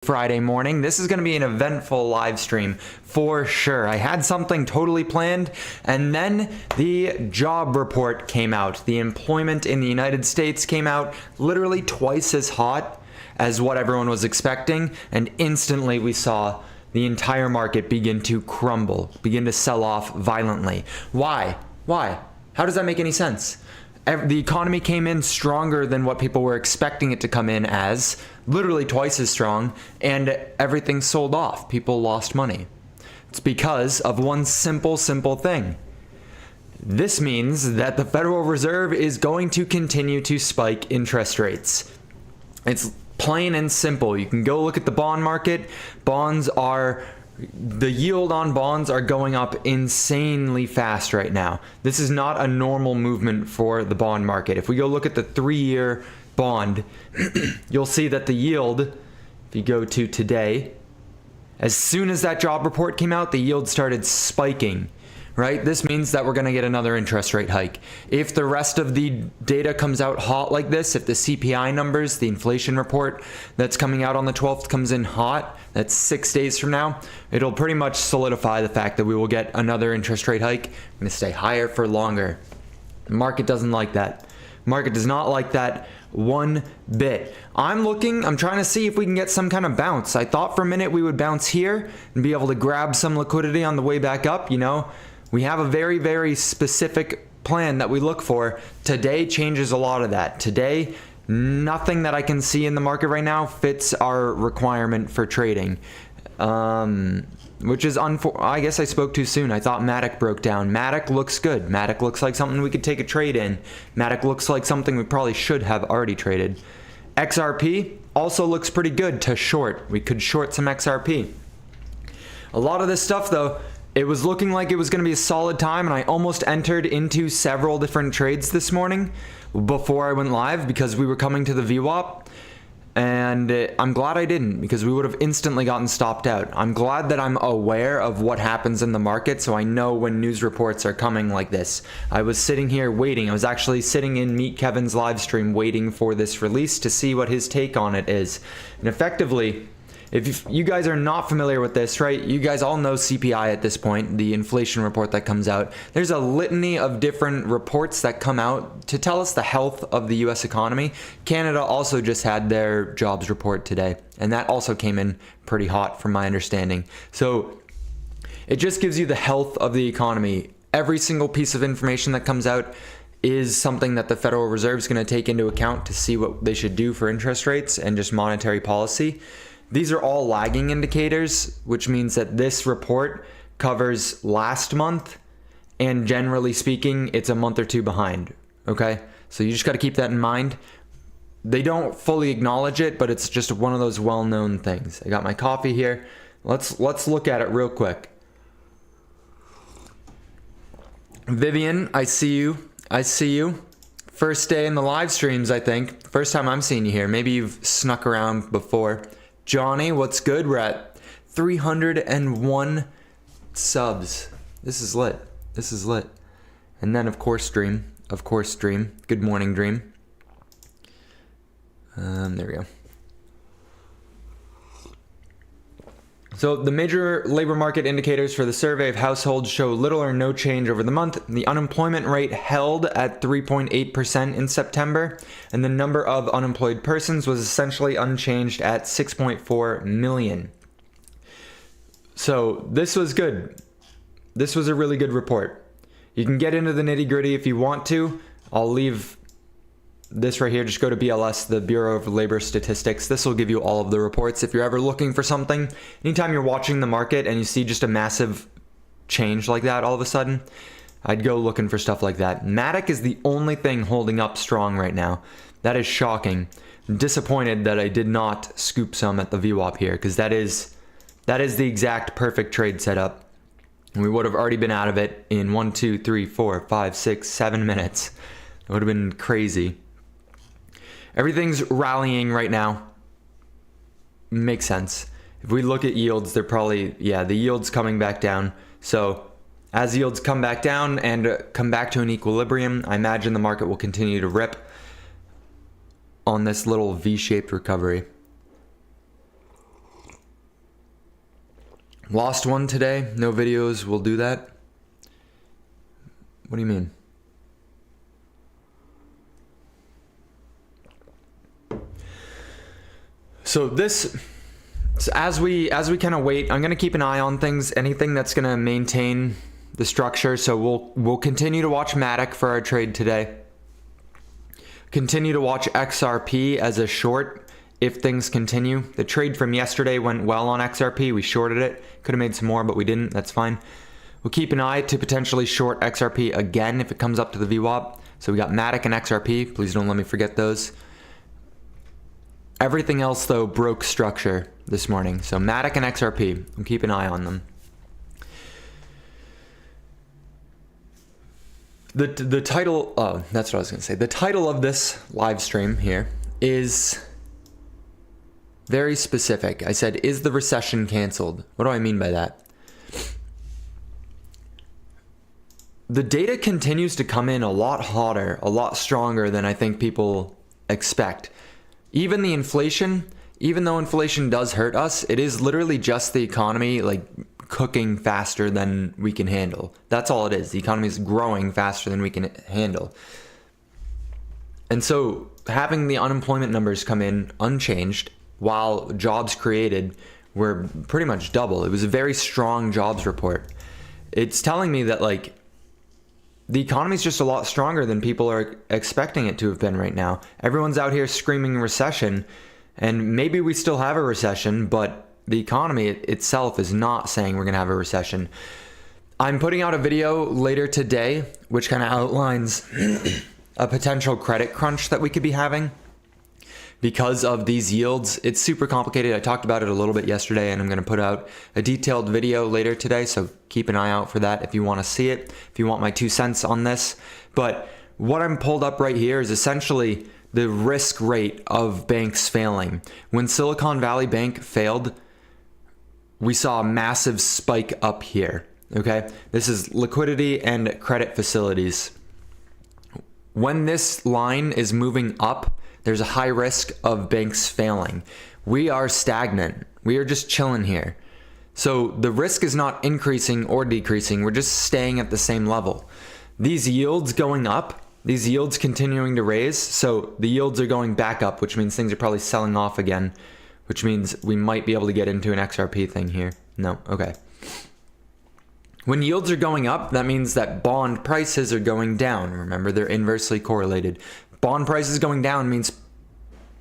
Friday morning. This is going to be an eventful live stream for sure. I had something totally planned, and then the job report came out. The employment in the United States came out literally twice as hot as what everyone was expecting, and instantly we saw the entire market begin to crumble, begin to sell off violently. Why? How does that make any sense? The economy came in stronger than what people were expecting it to come in as, literally twice as strong, and everything sold off. People lost money. It's because of one simple thing. This means that the Federal Reserve is going to continue to spike interest rates. It's plain and simple. You can go look at the bond market. The yield on bonds are going up insanely fast right now. This is not a normal movement for the bond market. If we go look at the 3-year bond, you'll see that the yield, if you go to today, as soon as that job report came out, the yield started spiking, right? This means that we're going to get another interest rate hike. If the rest of the data comes out hot like this, if the CPI numbers, the inflation report that's coming out on the 12th comes in hot, that's 6 days from now, it'll pretty much solidify the fact that we will get another interest rate hike. I'm going to stay higher for longer. The market doesn't like that. Market does not like that one bit. I'm trying to see if we can get some kind of bounce. I thought for a minute we would bounce here and be able to grab some liquidity on the way back up. We have a very specific plan that we look for. Today changes a lot of that. Today, nothing that I can see in the market right now fits our requirement for trading. Which is I guess I spoke too soon. I thought Matic broke down. Matic looks good. Matic looks like something we could take a trade in. Matic looks like something we probably should have already traded. XRP also looks pretty good to short. We could short some XRP. A lot of this stuff though, it was looking like it was going to be a solid time, and I almost entered into several different trades this morning before I went live because we were coming to the VWAP. And I'm glad I didn't, because we would have instantly gotten stopped out. I'm glad that I'm aware of what happens in the market, so I know when news reports are coming like this. I was sitting here waiting. I was actually sitting in Meet Kevin's live stream waiting for this release to see what his take on it is. And effectively, if you guys are not familiar with this, right, you guys all know CPI at this point, the inflation report that comes out. There's a litany of different reports that come out to tell us the health of the US economy. Canada also just had their jobs report today, and that also came in pretty hot from my understanding. So it just gives you the health of the economy. Every single piece of information that comes out is something that the Federal Reserve is going to take into account to see what they should do for interest rates and just monetary policy. These are all lagging indicators, which means that this report covers last month, and generally speaking, it's a month or two behind, okay? So you just got to keep that in mind. They don't fully acknowledge it, but it's just one of those well-known things. I got my coffee here. Let's look at it real quick. Vivian, I see you. First day in the live streams, I think. First time I'm seeing you here. Maybe you've snuck around before. Johnny, what's good? We're at 301 subs. This is lit. And then, of course, Dream. Good morning, Dream. There we go. So the major labor market indicators for the survey of households show little or no change over the month. The unemployment rate held at 3.8% in September, and the number of unemployed persons was essentially unchanged at 6.4 million. So this was good. This was a really good report. You can get into the nitty-gritty if you want to. I'll leave this right here. Just go to BLS, the Bureau of Labor Statistics. This will give you all of the reports if you're ever looking for something. Anytime you're watching the market and you see just a massive change like that all of a sudden, I'd go looking for stuff like that. Matic is the only thing holding up strong right now. That is shocking. I'm disappointed that I did not scoop some at the VWAP here, because that is the exact perfect trade setup. And we would have already been out of it in 1, 2, 3, 4, 5, 6, 7 minutes. It would have been crazy. Everything's rallying right now. Makes sense. If we look at yields, they're probably, the yield's coming back down. So as yields come back down and come back to an equilibrium, I imagine the market will continue to rip on this little V-shaped recovery. Lost one today. No videos will do that. What do you mean? So as we kind of wait, I'm going to keep an eye on things, anything that's going to maintain the structure. So we'll continue to watch Matic for our trade today. Continue to watch XRP as a short if things continue. The trade from yesterday went well on XRP. We shorted it. Could have made some more, but we didn't. That's fine. We'll keep an eye to potentially short XRP again if it comes up to the VWAP. So we got Matic and XRP. Please don't let me forget those. Everything else, though, broke structure this morning. So Matic and XRP, we'll keep an eye on them. The title, oh, that's what I was going to say. The title of this live stream here is very specific. I said, is the recession canceled? What do I mean by that? The data continues to come in a lot hotter, a lot stronger than I think people expect. Even the inflation, even though inflation does hurt us, it is literally just the economy like cooking faster than we can handle. That's all it is. The economy is growing faster than we can handle. And so having the unemployment numbers come in unchanged while jobs created were pretty much double. It was a very strong jobs report. It's telling me that like the economy is just a lot stronger than people are expecting it to have been right now. Everyone's out here screaming recession, and maybe we still have a recession, but the economy itself is not saying we're going to have a recession. I'm putting out a video later today, which kind of outlines a potential credit crunch that we could be having because of these yields. It's super complicated. I talked about it a little bit yesterday, and I'm going to put out a detailed video later today, so keep an eye out for that if you want to see it, if you want my 2 cents on this. But what I'm pulled up right here is essentially the risk rate of banks failing. When Silicon Valley Bank failed, we saw a massive spike up here, okay? This is liquidity and credit facilities. When this line is moving up, there's a high risk of banks failing. We are stagnant. We are just chilling here. So the risk is not increasing or decreasing. We're just staying at the same level. These yields going up, these yields continuing to raise. So the yields are going back up, which means things are probably selling off again, which means we might be able to get into an XRP thing here. No, okay. When yields are going up, that means that bond prices are going down. Remember, they're inversely correlated. Bond prices going down means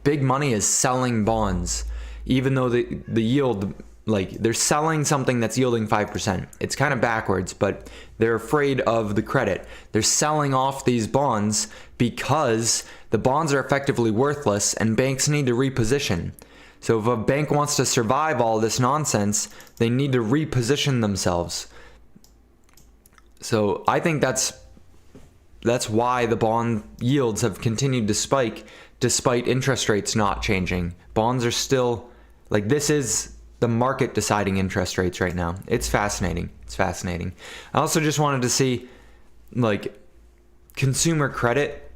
big money is selling bonds, even though the yield, like they're selling something that's yielding 5%. It's kind of backwards, but they're afraid of the credit. They're selling off these bonds because the bonds are effectively worthless and banks need to reposition. So if a bank wants to survive all this nonsense, they need to reposition themselves. So I think that's why the bond yields have continued to spike despite interest rates not changing. Bonds are still, like, this is the market deciding interest rates right now. It's fascinating. It's fascinating. I also just wanted to see, like, consumer credit.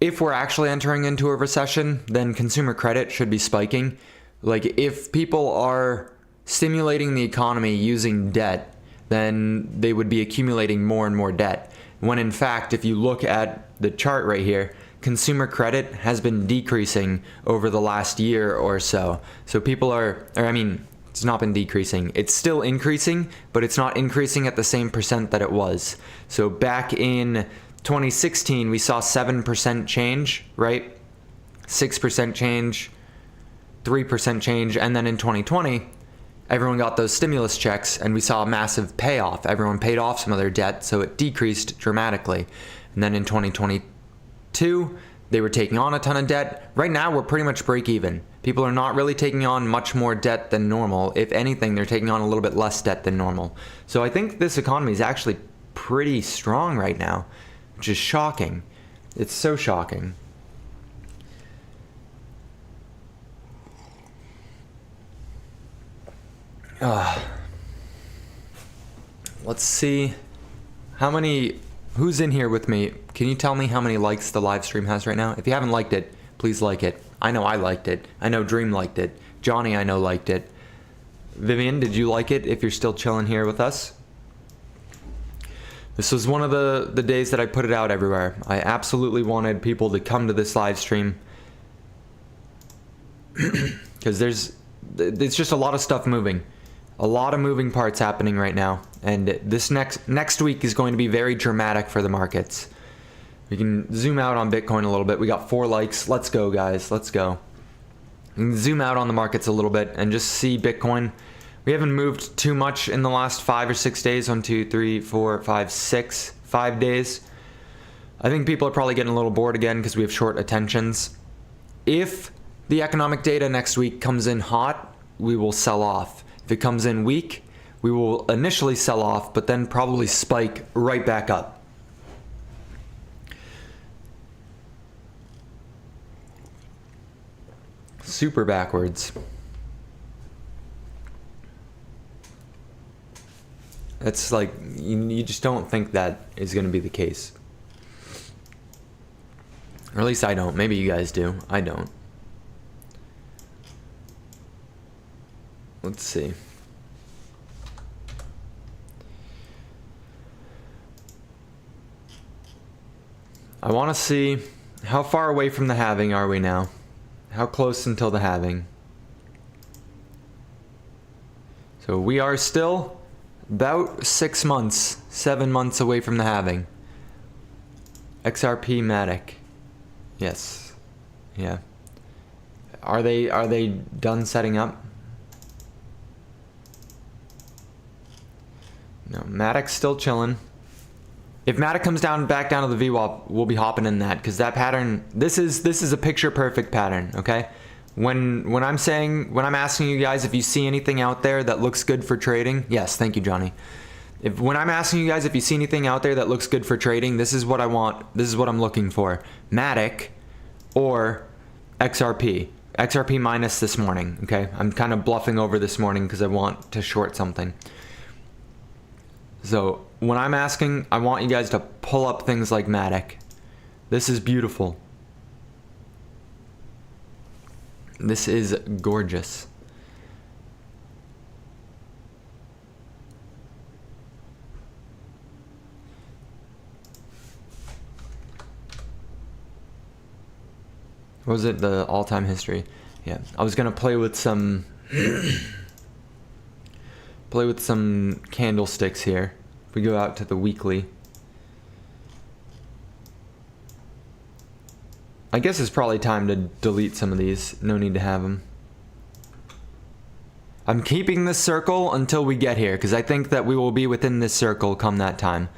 If we're actually entering into a recession, then consumer credit should be spiking. Like, if people are stimulating the economy using debt, then they would be accumulating more and more debt. When in fact, if you look at the chart right here, consumer credit has been decreasing over the last year or so. So people it's not been decreasing. It's still increasing, but it's not increasing at the same percent that it was. So back in 2016, we saw 7% change, right? 6% change, 3% change, and then in 2020, everyone got those stimulus checks and we saw a massive payoff. Everyone paid off some of their debt, so it decreased dramatically. And then in 2022, they were taking on a ton of debt. Right now, we're pretty much break even. People are not really taking on much more debt than normal. If anything, they're taking on a little bit less debt than normal. So I think this economy is actually pretty strong right now, which is shocking. It's so shocking. Let's see who's in here with me. Can you tell me how many likes the live stream has right now? If you haven't liked it, please like it. I know I liked it. I know Dream liked it. Johnny, I know, liked it. Vivian, did you like it if you're still chilling here with us? This was one of the days that I put it out everywhere. I absolutely wanted people to come to this live stream because it's just a lot of stuff moving. A lot of moving parts happening right now. And this next week is going to be very dramatic for the markets. We can zoom out on Bitcoin a little bit. We got 4 likes. Let's go, guys. Let's go. We can zoom out on the markets a little bit and just see Bitcoin. We haven't moved too much in the last 5 or 6 days. 1, 2, 3, 4, 5, 6. 5 days. I think people are probably getting a little bored again because we have short attentions. If the economic data next week comes in hot, we will sell off. If it comes in weak, we will initially sell off, but then probably spike right back up. Super backwards. That's like, you just don't think that is going to be the case. Or at least I don't. Maybe you guys do. I don't. Let's see. I want to see how far away from the halving are we now? How close until the halving? So we are still about 6 months, 7 months away from the halving. XRP Matic. Yes. Yeah. Are they done setting up? No, Matic's still chilling. If Matic comes back down to the VWAP, we'll be hopping in that because that pattern. This is a picture perfect pattern. Okay, when I'm asking you guys if you see anything out there that looks good for trading. Yes, thank you, Johnny. When I'm asking you guys if you see anything out there that looks good for trading, this is what I want. This is what I'm looking for: Matic or XRP. XRP minus this morning. Okay, I'm kind of bluffing over this morning because I want to short something. So when I'm asking, I want you guys to pull up things like Matic. This is beautiful. This is gorgeous. What was it? The all-time history. Yeah, I was gonna play with some candlesticks here. If we go out to the weekly, I guess it's probably time to delete some of these. No need to have them. I'm keeping this circle until we get here because I think that we will be within this circle come that time.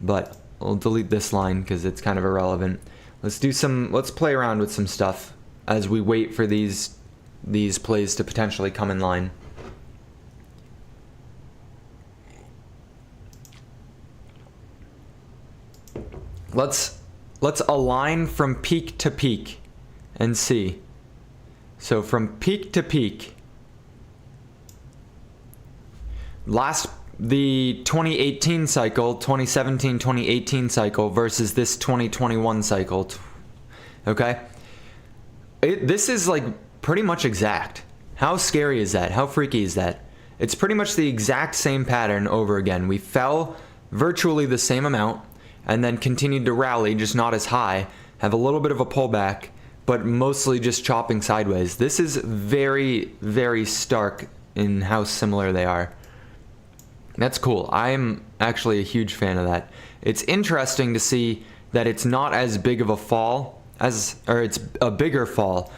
But I'll delete this line because it's kind of irrelevant. Let's play around with some stuff as we wait for these plays to potentially come in line. Let's align from peak to peak and see. So from peak to peak, the 2018 cycle, 2017, 2018 cycle versus this 2021 cycle. Okay? This is like pretty much exact. How scary is that? How freaky is that? It's pretty much the exact same pattern over again. We fell virtually the same amount and then continued to rally, just not as high, have a little bit of a pullback, but mostly just chopping sideways. This is very, very stark in how similar they are. That's cool. I'm actually a huge fan of that. It's interesting to see that it's not as big of a fall or it's a bigger fall.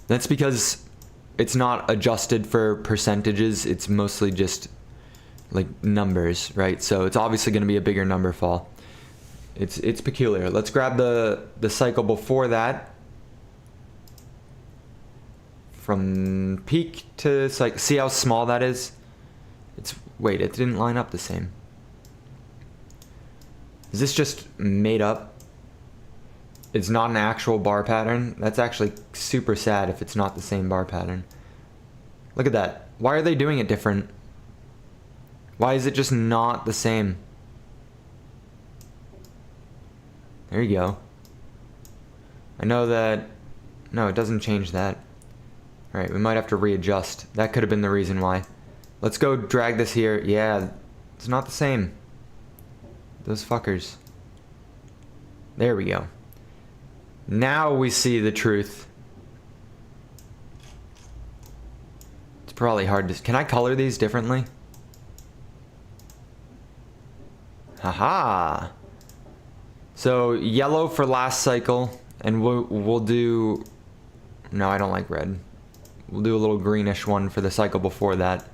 That's because it's not adjusted for percentages. It's mostly just like numbers, right? So it's obviously going to be a bigger number fall. It's peculiar. Let's grab the cycle before that. From peak to cycle. See how small that is? Wait, it didn't line up the same. Is this just made up? It's not an actual bar pattern? That's actually super sad if it's not the same bar pattern. Look at that. Why are they doing it different? Why is it just not the same? There you go. I know that... No, it doesn't change that. Alright, we might have to readjust. That could have been the reason why. Let's go drag this here. Yeah, it's not the same. Those fuckers. There we go. Now we see the truth. It's probably hard to... Can I color these differently? Haha. So yellow for last cycle, and we'll do... No, I don't like red. We'll do a little greenish one for the cycle before that.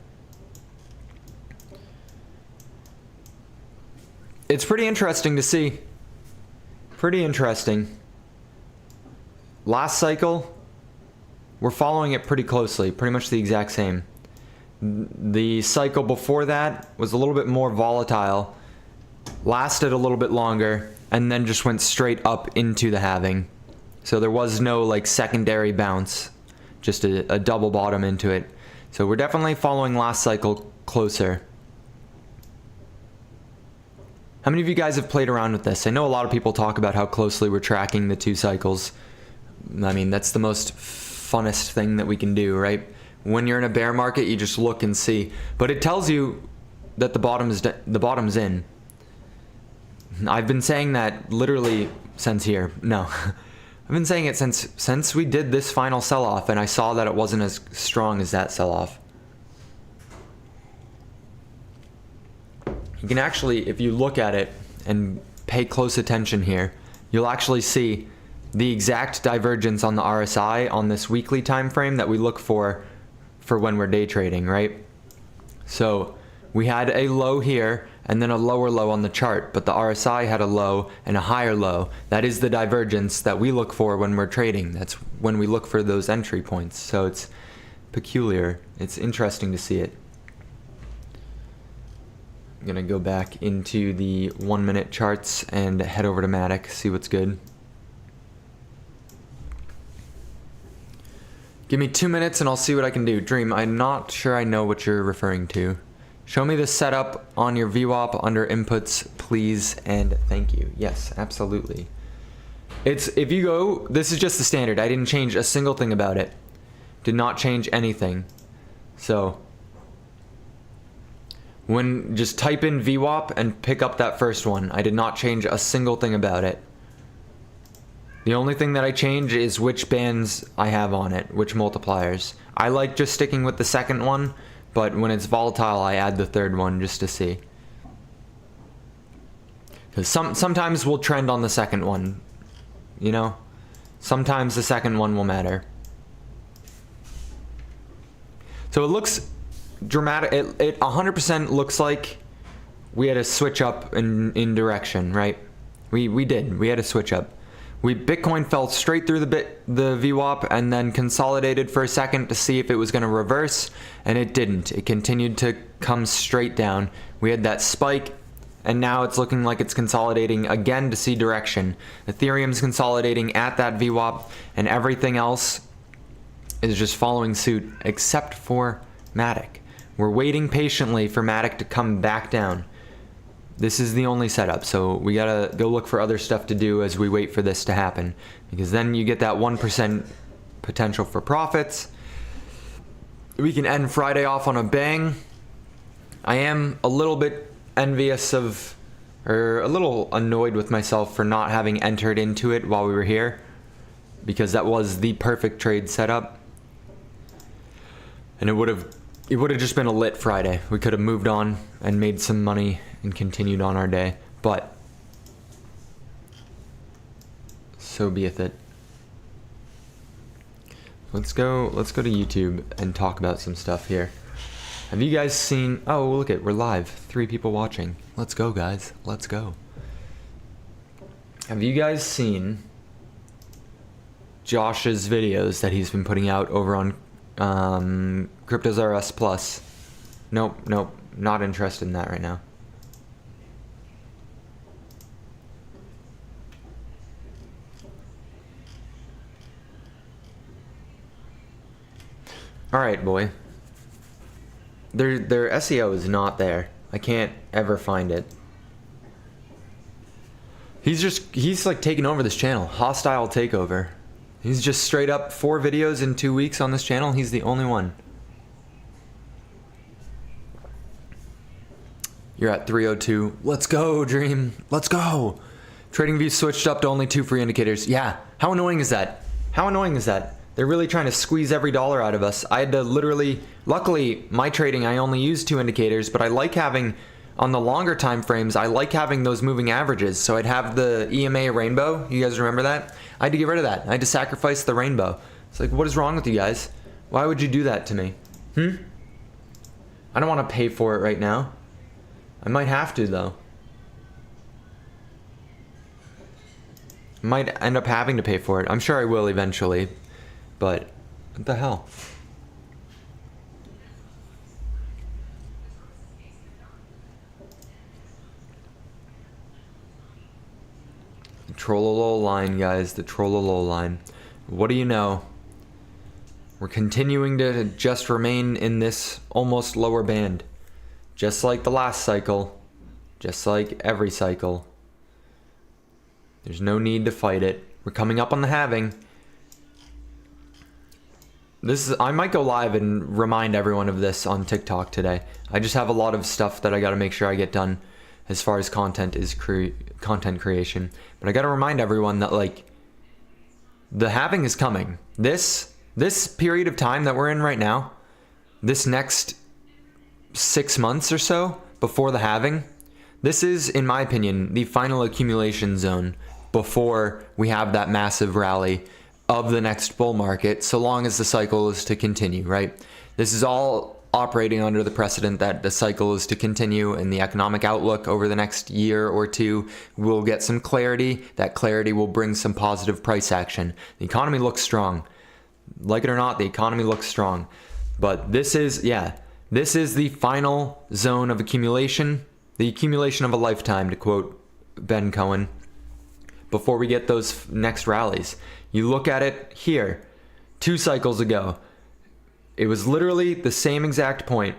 It's pretty interesting to see. Pretty interesting. Last cycle, we're following it pretty closely, pretty much the exact same. The cycle before that was a little bit more volatile, lasted a little bit longer, and then just went straight up into the halving. So there was no like secondary bounce, just a double bottom into it. So we're definitely following last cycle closer. How many of you guys have played around with this? I know a lot of people talk about how closely we're tracking the 2 cycles. I mean, that's the most funnest thing that we can do, right? When you're in a bear market, you just look and see. But it tells you that the bottom's in. I've been saying that literally since here. No. I've been saying it since we did this final sell-off, and I saw that it wasn't as strong as that sell-off. You can actually, if you look at it and pay close attention here, you'll actually see the exact divergence on the RSI on this weekly time frame that we look for when we're day trading, right? So we had a low here and then a lower low on the chart, but the RSI had a low and a higher low. That is the divergence that we look for when we're trading. That's when we look for those entry points. So it's peculiar. It's interesting to see it. I'm gonna go back into the 1 minute charts and head over to Matic, see what's good. Give me 2 minutes and I'll see what I can do. Dream, I'm not sure I know what you're referring to. Show me the setup on your VWAP under inputs, please, and thank you. Yes, absolutely. If you go, this is just the standard. I didn't change a single thing about it. Did not change anything. So just type in VWAP and pick up that first one. I did not change a single thing about it. The only thing that I change is which bands I have on it, which multipliers. I like just sticking with the second one, but when it's volatile, I add the third one just to see. Because sometimes we'll trend on the second one, you know? Sometimes the second one will matter. So it looks dramatic. It 100% looks like we had a switch up in direction, right? We did. We had a switch up. Bitcoin fell straight through the VWAP and then consolidated for a second to see if it was going to reverse, and it didn't. It continued to come straight down. We had that spike, and now it's looking like it's consolidating again to see direction. Ethereum's consolidating at that VWAP, and everything else is just following suit, except for Matic. We're waiting patiently for Matic to come back down. This is the only setup, so we gotta go look for other stuff to do as we wait for this to happen, because then you get that 1% potential for profits. We can end Friday off on a bang. I am a little bit envious of, or a little annoyed with myself for not having entered into it while we were here, because that was the perfect trade setup, and it would have just been a lit Friday. We could have moved on and made some money and continued on our day, but so beeth it. Let's go to YouTube and talk about some stuff here. Have you guys seen, oh look it, we're live, 3 people watching. Let's go guys, let's go. Have you guys seen Josh's videos that he's been putting out over on Cryptos RS Plus? Nope, not interested in that right now. Alright, boy. Their SEO is not there. I can't ever find it. He's like taking over this channel. Hostile takeover. He's just straight up 4 videos in 2 weeks on this channel. He's the only one. You're at 302. Let's go, Dream. Let's go. TradingView switched up to only 2 free indicators. Yeah. How annoying is that? How annoying is that? They're really trying to squeeze every dollar out of us. I had to literally, luckily, my trading, I only use 2 indicators, but I like having, on the longer time frames, I like having those moving averages. So I'd have the EMA rainbow. You guys remember that? I had to get rid of that. I had to sacrifice the rainbow. It's like, what is wrong with you guys? Why would you do that to me? I don't want to pay for it right now. I might have to, though. I might end up having to pay for it. I'm sure I will eventually. But, what the hell? The Trollolo line, guys. The Trollolo line. What do you know? We're continuing to just remain in this almost lower band. Just like the last cycle. Just like every cycle. There's no need to fight it. We're coming up on the halving. I might go live and remind everyone of this on TikTok today. I just have a lot of stuff that I got to make sure I get done as far as content creation. But I got to remind everyone that, like, the halving is coming. This period of time that we're in right now, this next 6 months or so before the halving, this is, in my opinion, the final accumulation zone before we have that massive rally of the next bull market, so long as the cycle is to continue, right? This is all operating under the precedent that the cycle is to continue, and the economic outlook over the next year or two will get some clarity. That clarity will bring some positive price action. The economy looks strong. Like it or not, the economy looks strong. But this is the final zone of accumulation, the accumulation of a lifetime, to quote Ben Cohen, before we get those next rallies. You look at it here, 2 cycles ago. It was literally the same exact point.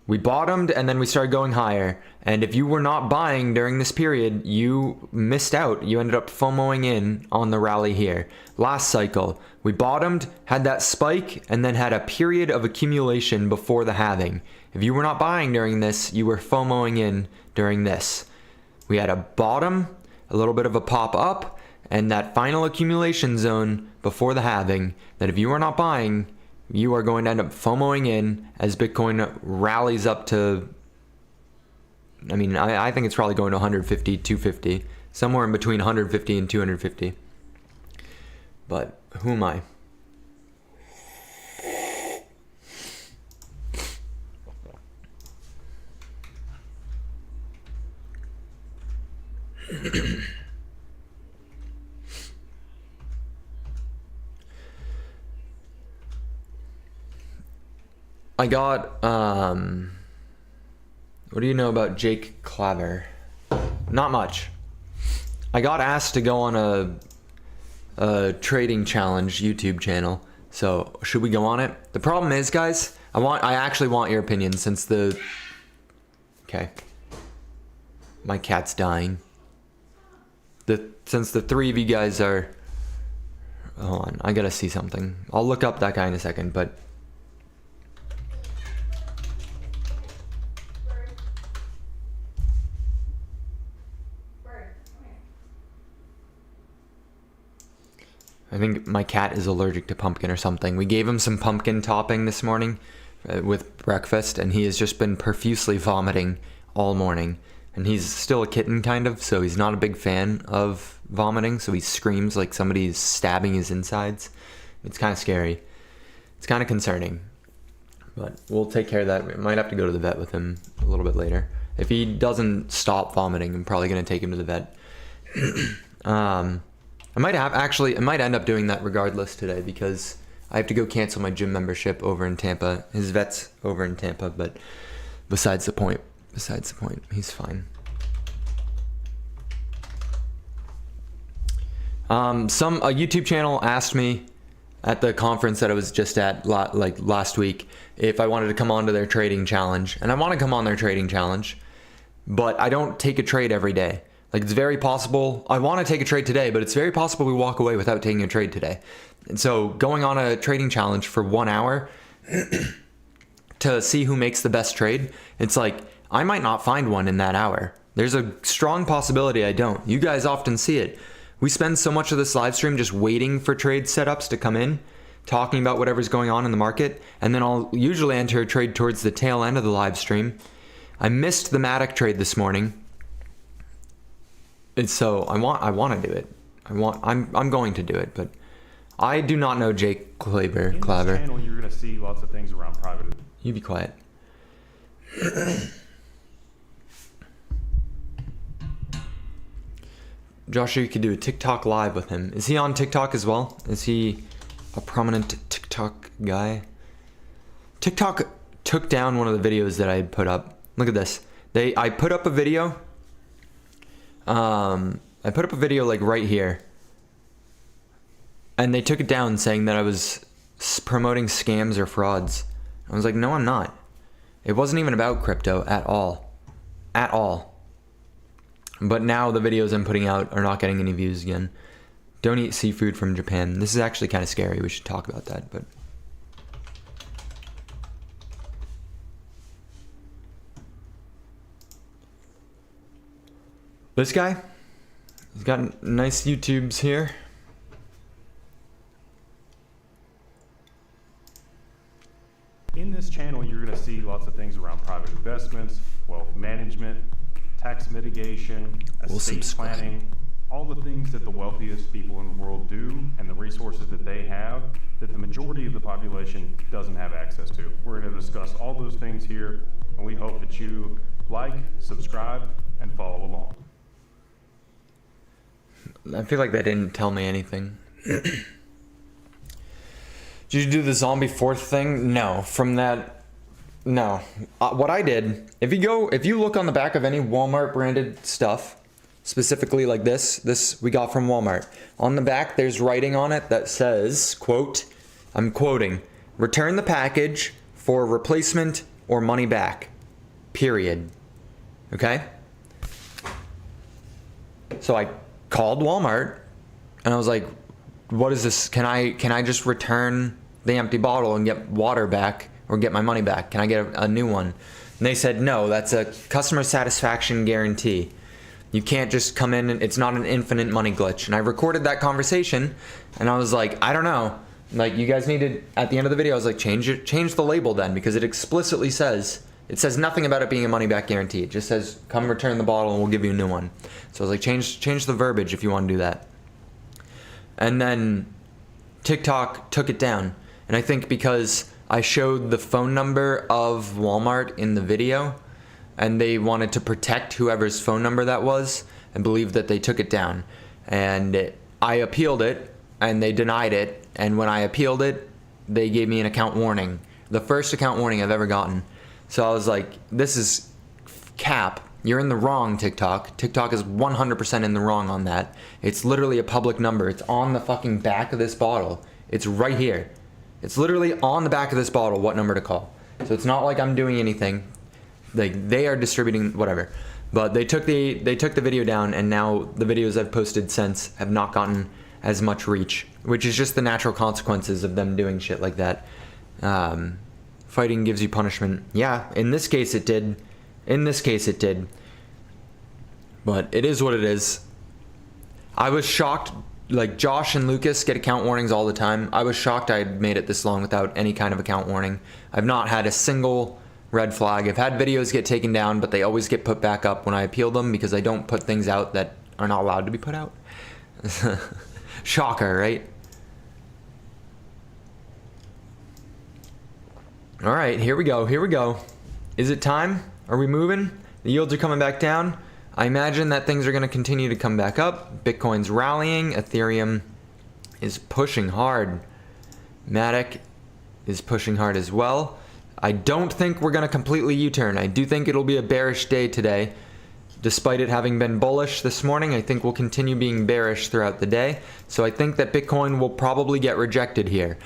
We bottomed and then we started going higher. And if you were not buying during this period, you missed out. You ended up FOMOing in on the rally here. Last cycle, we bottomed, had that spike, and then had a period of accumulation before the halving. If you were not buying during this, you were FOMOing in during this. We had a bottom, a little bit of a pop up, and that final accumulation zone before the halving, that if you are not buying, you are going to end up FOMOing in as Bitcoin rallies up to, I think it's probably going to 150, 250, somewhere in between 150 and 250. But who am I? I got, what do you know about Jake Claver? Not much. I got asked to go on a trading challenge YouTube channel. So should we go on it? The problem is, guys, I actually want your opinion since okay. My cat's dying. Since the 3 of you guys are, hold on, I gotta see something. I'll look up that guy in a second, but I think my cat is allergic to pumpkin or something. We gave him some pumpkin topping this morning with breakfast, and he has just been profusely vomiting all morning. And he's still a kitten, kind of, so he's not a big fan of vomiting, so he screams like somebody's stabbing his insides. It's kind of scary. It's kind of concerning. But we'll take care of that. We might have to go to the vet with him a little bit later. If he doesn't stop vomiting, I'm probably going to take him to the vet. I might end up doing that regardless today because I have to go cancel my gym membership over in Tampa. His vet's over in Tampa, but besides the point, he's fine. A YouTube channel asked me at the conference that I was just at last week if I wanted to come on to their trading challenge, and I want to come on their trading challenge, but I don't take a trade every day. Like, it's very possible, I want to take a trade today, but it's very possible we walk away without taking a trade today. And so going on a trading challenge for 1 hour to see who makes the best trade, it's like, I might not find one in that hour. There's a strong possibility I don't. You guys often see it. We spend so much of this live stream just waiting for trade setups to come in, talking about whatever's going on in the market, and then I'll usually enter a trade towards the tail end of the live stream. I missed the Matic trade this morning, and so I want to do it. I'm going to do it, but I do not know Jake Claver. In this channel, you're going to see lots of things around private. You be quiet. Joshua, you could do a TikTok live with him. Is he on TikTok as well? Is he a prominent TikTok guy? TikTok took down one of the videos that I put up. Look at this. I put up a video. I put up a video like right here. And they took it down saying that I was promoting scams or frauds. I was like, no, I'm not. It wasn't even about crypto at all. At all. But now the videos I'm putting out are not getting any views again. Don't eat seafood from Japan. This is actually kind of scary. We should talk about that, but... This guy, he's got nice YouTubes here. In this channel, you're going to see lots of things around private investments, wealth management, tax mitigation, estate planning, all the things that the wealthiest people in the world do and the resources that they have that the majority of the population doesn't have access to. We're going to discuss all those things here, and we hope that you like, subscribe, and follow along. I feel like they didn't tell me anything. Did you do the zombie fourth thing? No. From that, no. What I did, if you look on the back of any Walmart branded stuff, specifically like this we got from Walmart. On the back, there's writing on it that says, quote, I'm quoting, return the package for replacement or money back, period. Okay? So I called Walmart and I was like, what is this? Can I just return the empty bottle and get water back or get my money back? Can I get a new one? And they said, no, that's a customer satisfaction guarantee. You can't just come in and it's not an infinite money glitch. And I recorded that conversation and I was like, I don't know. Like, you guys needed, at the end of the video, I was like, change the label then, because it explicitly says, it says nothing about it being a money back guarantee. It just says, come return the bottle and we'll give you a new one. So I was like, change the verbiage if you want to do that. And then TikTok took it down. And I think because I showed the phone number of Walmart in the video, and they wanted to protect whoever's phone number that was, and believe that they took it down. And I appealed it, and they denied it. And when I appealed it, they gave me an account warning. The first account warning I've ever gotten. So I was like, this is cap. You're in the wrong, TikTok. TikTok is 100% in the wrong on that. It's literally a public number. It's on the fucking back of this bottle. It's right here. It's literally on the back of this bottle what number to call. So it's not like I'm doing anything. Like, they are distributing whatever. But they took the video down, and now the videos I've posted since have not gotten as much reach, which is just the natural consequences of them doing shit like that. Fighting gives you punishment. Yeah, in this case it did. In this case it did. But it is what it is. I was shocked. Like, Josh and Lucas get account warnings all the time. I was shocked I had made it this long without any kind of account warning. I've not had a single red flag. I've had videos get taken down, but they always get put back up when I appeal them because I don't put things out that are not allowed to be put out. Shocker, right? All right, here we go. Here we go. Is it time? Are we moving? The yields are coming back down. I imagine that things are going to continue to come back up. Bitcoin's rallying. Ethereum is pushing hard. Matic is pushing hard as well. I don't think we're going to completely U-turn. I do think it'll be a bearish day today. Despite it having been bullish this morning, I think we'll continue being bearish throughout the day. So I think that Bitcoin will probably get rejected here.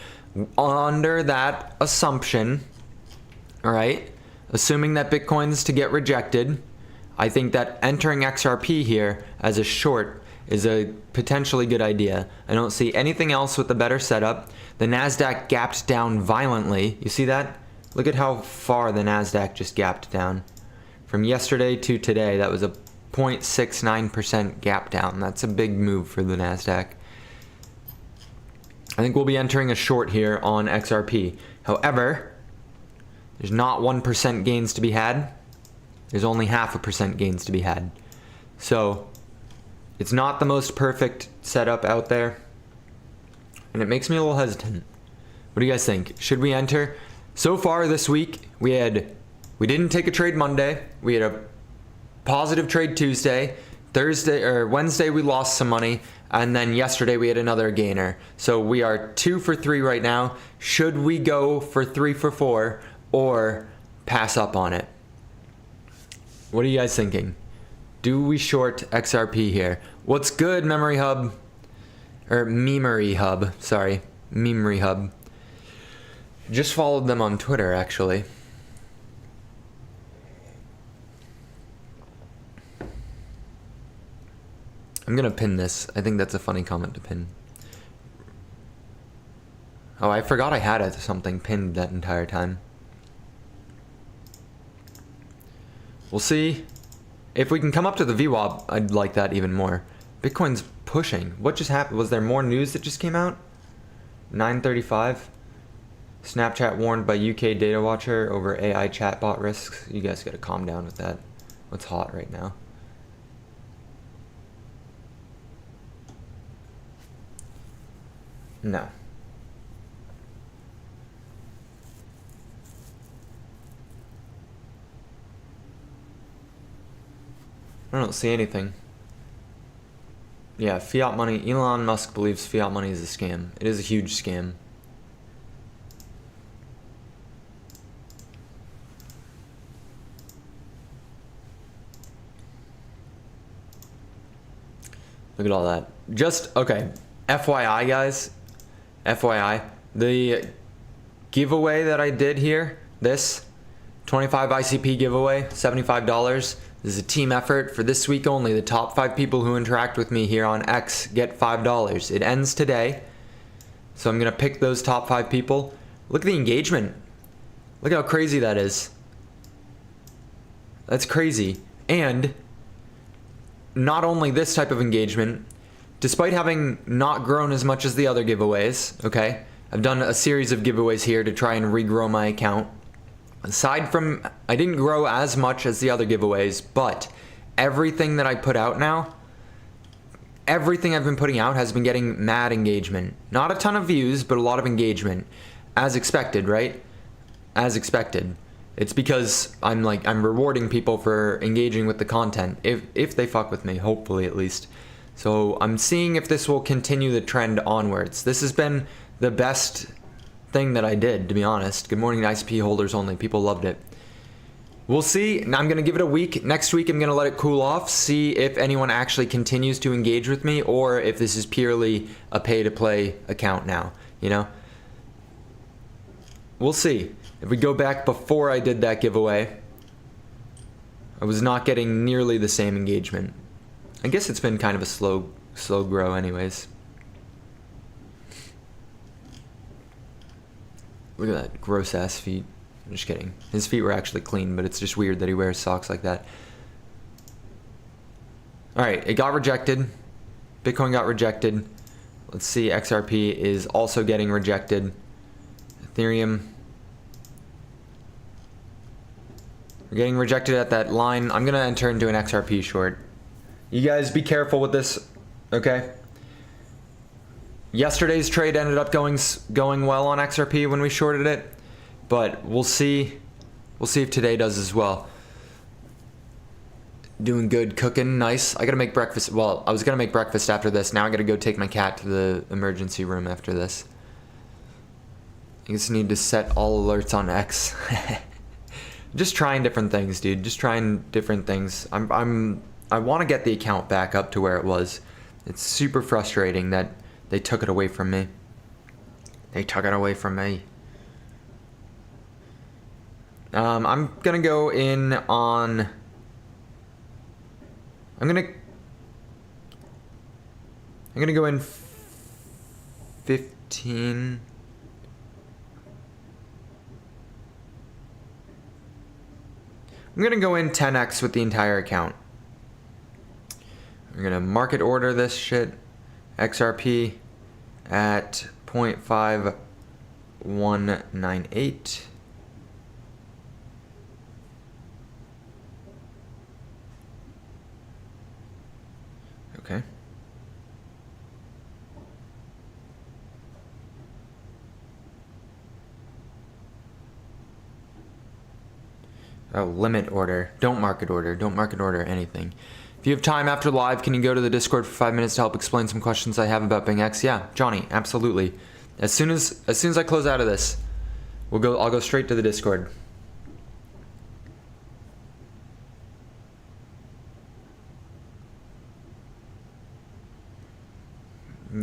Under that assumption, all right, assuming that Bitcoin's to get rejected, I think that entering XRP here as a short is a potentially good idea. I don't see anything else with a better setup. The NASDAQ gapped down violently. You see that? Look at how far the NASDAQ just gapped down. From yesterday to today, that was a 0.69% gap down. That's a big move for the NASDAQ. I think we'll be entering a short here on XRP. However, there's not 1% gains to be had. There's only 0.5% gains to be had. So it's not the most perfect setup out there. And it makes me a little hesitant. What do you guys think? Should we enter? So far this week, we didn't take a trade Monday. We had a positive trade Tuesday. Wednesday we lost some money. And then yesterday we had another gainer. So we are 2 for 3 right now. Should we go for 3 for 4 or pass up on it? What are you guys thinking? Do we short XRP here? What's good, Memory Hub? Or Memory Hub, sorry. Memory Hub. Just followed them on Twitter, actually. I'm gonna pin this. I think that's a funny comment to pin. Oh, I forgot I had something pinned that entire time. We'll see. If we can come up to the VWAP, I'd like that even more. Bitcoin's pushing. What just happened? Was there more news that just came out? 9:35. Snapchat warned by UK data watcher over AI chatbot risks. You guys gotta calm down with that. What's hot right now? No. I don't see anything. Yeah, fiat money. Elon Musk believes fiat money is a scam. It is a huge scam. Look at all that. Just, okay. FYI, guys. FYI. The giveaway that I did here, this 25 ICP giveaway, $75. This is a team effort for this week only. The top 5 people who interact with me here on X get $5. It ends today. So I'm going to pick those top 5 people. Look at the engagement. Look how crazy that is. That's crazy. And not only this type of engagement, despite having not grown as much as the other giveaways, okay? I've done a series of giveaways here to try and regrow my account. Aside from, I didn't grow as much as the other giveaways, but everything that I put out now, everything I've been putting out has been getting mad engagement. Not a ton of views, but a lot of engagement. As expected, right? As expected. It's because I'm rewarding people for engaging with the content, if they fuck with me, hopefully at least. So I'm seeing if this will continue the trend onwards. This has been the best thing that I did, to be honest. Good morning, ICP holders only. People loved it. We'll see. Now I'm going to give it a week. Next week I'm going to let it cool off, see if anyone actually continues to engage with me or if this is purely a pay-to-play account now, you know? We'll see. If we go back before I did that giveaway, I was not getting nearly the same engagement. I guess it's been kind of a slow grow anyways. Look at that gross ass feet. I'm just kidding. His feet were actually clean, but it's just weird that he wears socks like that. Alright, it got rejected. Bitcoin got rejected. Let's see, XRP is also getting rejected. Ethereum. We're getting rejected at that line. I'm going to enter into an XRP short. You guys be careful with this, okay? Yesterday's trade ended up going well on XRP when we shorted it, but we'll see. We'll see if today does as well. Doing good, cooking, nice. I gotta make breakfast. Well, I was gonna make breakfast after this. Now I gotta go take my cat to the emergency room after this. I just need to set all alerts on X. Just trying different things, dude. Just trying different things. I want to get the account back up to where it was. It's super frustrating that they took it away from me. They took it away from me. I'm gonna go in on. I'm gonna go in 15. I'm gonna go in 10x with the entire account. We're gonna market order this shit. XRP at 0.5198. Okay. Oh, limit order. Don't market order. Don't market order anything. If you have time after live, can you go to the Discord for 5 minutes to help explain some questions I have about BingX? Yeah, Johnny, absolutely. As soon as I close out of this, I'll go straight to the Discord.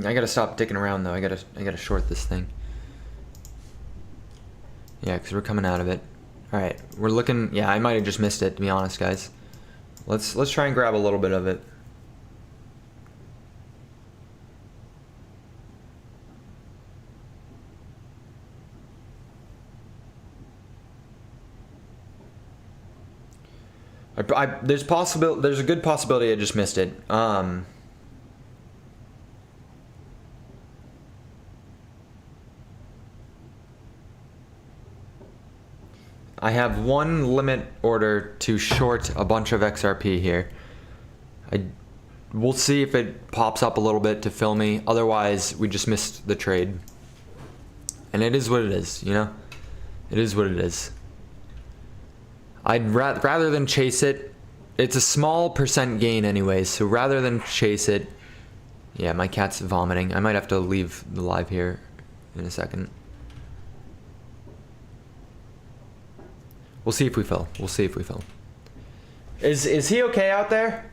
I gotta stop dicking around though. I gotta short this thing. Yeah, because we're coming out of it. All right, we're looking. Yeah, I might have just missed it, to be honest, guys. Let's try and grab a little bit of it. There's a good possibility I just missed it. I have one limit order to short a bunch of XRP here. We'll see if it pops up a little bit to fill me. Otherwise, we just missed the trade. And it is what it is, you know? It is what it is. I'd rather than chase it, it's a small percent gain anyways, so rather than chase it, yeah, my cat's vomiting. I might have to leave the live here in a second. We'll see if we fill. We'll see if we fill. Is he okay out there?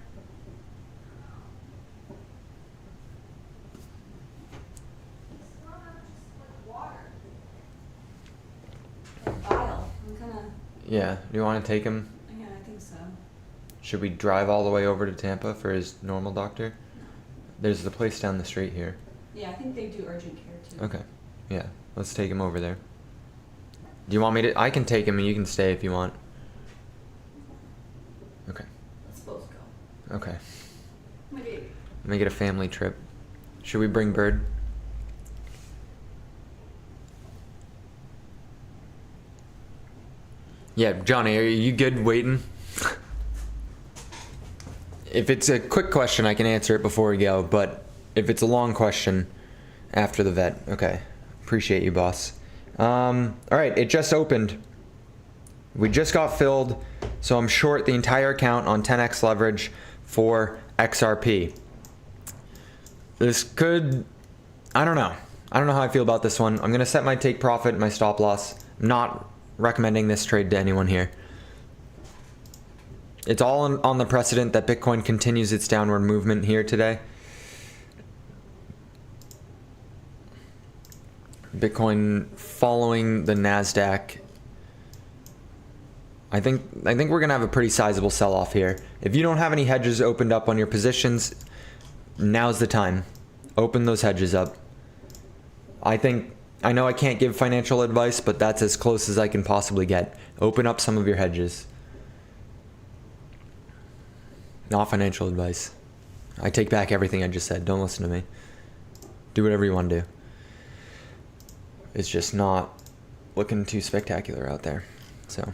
Yeah. Do you want to take him? Yeah, I think so. Should we drive all the way over to Tampa for his normal doctor? No. There's the place down the street here. Yeah, I think they do urgent care too. Okay. Yeah. Let's take him over there. Do you want me to? I can take him and you can stay if you want. Okay. Let's both go. Okay. My baby. Make it a family trip. Should we bring Bird? Yeah, Johnny, are you good waiting? If it's a quick question, I can answer it before we go, but if it's a long question, after the vet. Okay. Appreciate you, boss. All right, it just opened. We just got filled, so I'm short the entire account on 10x leverage for XRP. This could, I don't know. I don't know how I feel about this one. I'm gonna set my take profit and my stop loss. I'm not recommending this trade to anyone here. It's all on the precedent that Bitcoin continues its downward movement here today. Bitcoin following the NASDAQ. I think we're gonna have a pretty sizable sell-off here. If you don't have any hedges opened up on your positions, now's the time. Open those hedges up. I know I can't give financial advice, but that's as close as I can possibly get. Open up some of your hedges. Not financial advice. I take back everything I just said. Don't listen to me. Do whatever you want to do. It's just not looking too spectacular out there. So.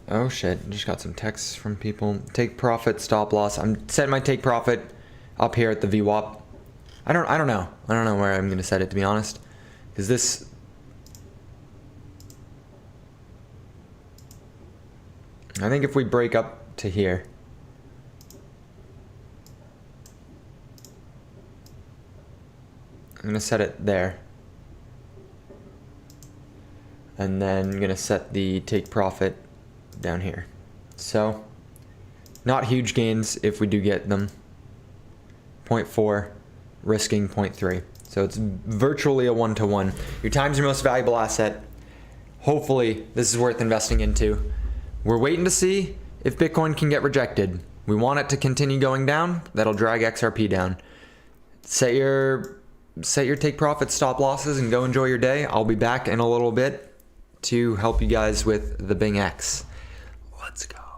Oh shit, just got some texts from people. Take profit, stop loss. I'm setting my take profit up here at the VWAP. I don't know. I don't know where I'm gonna set it, to be honest. Because this, I think if we break up to here, I'm gonna set it there. And then I'm gonna set the take profit down here. So, not huge gains if we do get them. 0.4, risking 0.3. So it's virtually a 1-to-1. Your time's your most valuable asset. Hopefully, this is worth investing into. We're waiting to see if Bitcoin can get rejected. We want it to continue going down. That'll drag XRP down. Set your set your take profit stop losses and go enjoy your day. I'll be back in a little bit to help you guys with the Bing X. Let's go.